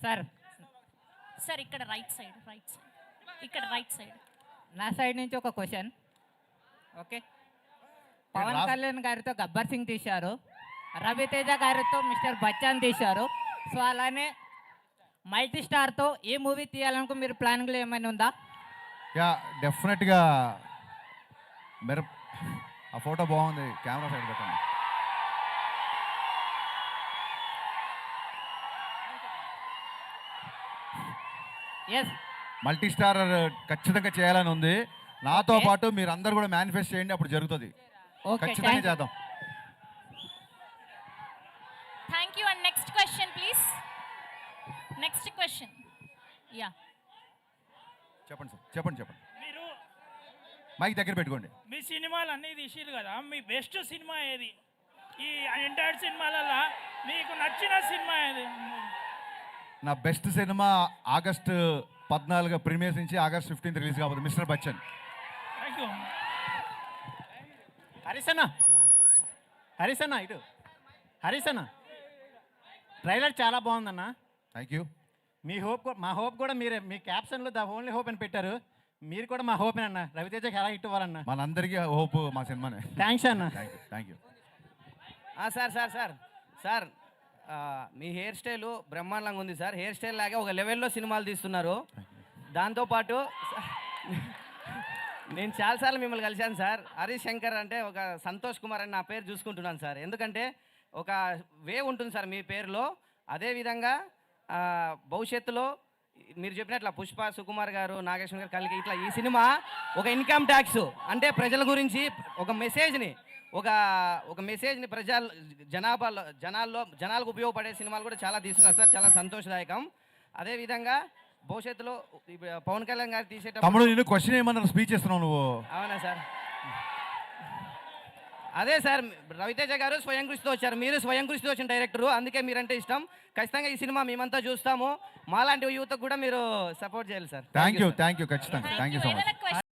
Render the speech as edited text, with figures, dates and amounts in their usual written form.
Sir sir ఇక్కడ right side ఇక్కడ right side. నా సైడ్ నుంచి ఒక క్వశ్చన్. ఓకే, పవన్ కళ్యాణ్ గారితో గబ్బర్ సింగ్ తీశారు, రవితేజ గారితో మిస్టర్ బచ్చన్ తీశారు. సో అలానే మల్టీ స్టార్తో ఏ మూవీ తీయాలనుకో మీరు ప్లానింగ్లో ఏమైనా ఉందా? యా డెఫినెట్గా. మీరు ఆ ఫోటో బాగుంది, కెమెరా సైడ్ పెట్టండి. ఎస్, మల్టీ స్టార్ ఖచ్చితంగా చేయాలని ఉంది. నాతో పాటు మీరు అందరు కూడా మేనిఫెస్ట్ చేయండి, అప్పుడు జరుగుతుంది. ఓకే, ఖచ్చితంగా చేద్దాం. Thank you. And next question please. Next question. Yeah చెప్పండి సార్, చెప్పండి. మీరు మైక్ దగ్గర పెట్టుకోండి. మీ సినిమాలు అన్నీ తీసిరు కదా, మీ బెస్ట్ సినిమా ఏది? ఈ ఎంటైర్ సినిమాలలో మీకు నచ్చిన సినిమా ఏది? నా బెస్ట్ సినిమా ఆగస్టు 14 ప్రీమియర్స్ నుంచి ఆగస్ట్ 15 రిలీజ్ కాబోతుంది, mister Bachchan. Thank you. Harish అన్న ఇటు. హరీష్ అన్న ట్రైలర్ చాలా బాగుందన్న. Thank you. మా హోప్ కూడా మీరే. మీ క్యాప్షన్లో ద ఓన్లీ హోప్ అని పెట్టారు. మీరు కూడా మా హోప్ అన్న. రవితేజకి ఎలా హిట్ అవ్వాలన్న. మనందరికీ హోప్ మా సినిమానే. థ్యాంక్స్ అన్న. Thank you. Sir me hair style బ్రహ్మాండంగా ఉంది సార్. హెయిర్ స్టైల్ లాగే ఒక లెవెల్లో సినిమాలు తీస్తున్నారు. దాంతోపాటు నేను చాలాసార్లు మిమ్మల్ని కలిశాను సార్. హరీష్ శంకర్ అంటే ఒక సంతోష్ కుమార్ అని నా పేరు చూసుకుంటున్నాను సార్. ఎందుకంటే ఒక వే ఉంటుంది సార్ మీ పేరులో. అదేవిధంగా భవిష్యత్తులో మీరు చెప్పినట్ల పుష్ప, సుకుమార్ గారు, నాగేశ్వర గారు, కలిగి ఇట్లా ఈ సినిమా ఒక ఇన్కమ్ ట్యాక్స్ అంటే ప్రజల గురించి ఒక మెసేజ్ని జనాలకు ఉపయోగపడే సినిమాలు కూడా చాలా తీస్తున్నారు సార్. చాలా సంతోషదాయకం. అదేవిధంగా భవిష్యత్తులో పవన్ కళ్యాణ్ గారు తమ్ముడు నేను క్వశ్చన్ ఏమన్నా స్పీచ్ ఇస్తున్నావు నువ్వు? అవునా సార్? అదే సార్, రవితేజ గారు స్వయం కృషితో వచ్చారు, మీరు స్వయం కృషితో వచ్చిన డైరెక్టరు, అందుకే మీరంటే ఇష్టం. ఖచ్చితంగా ఈ సినిమా మేమంతా చూస్తాము. మాలాంటి యువతకు కూడా మీరు సపోర్ట్ చేయాలి సార్. థ్యాంక్ యూ ఖచ్చితంగా. Thank you so much.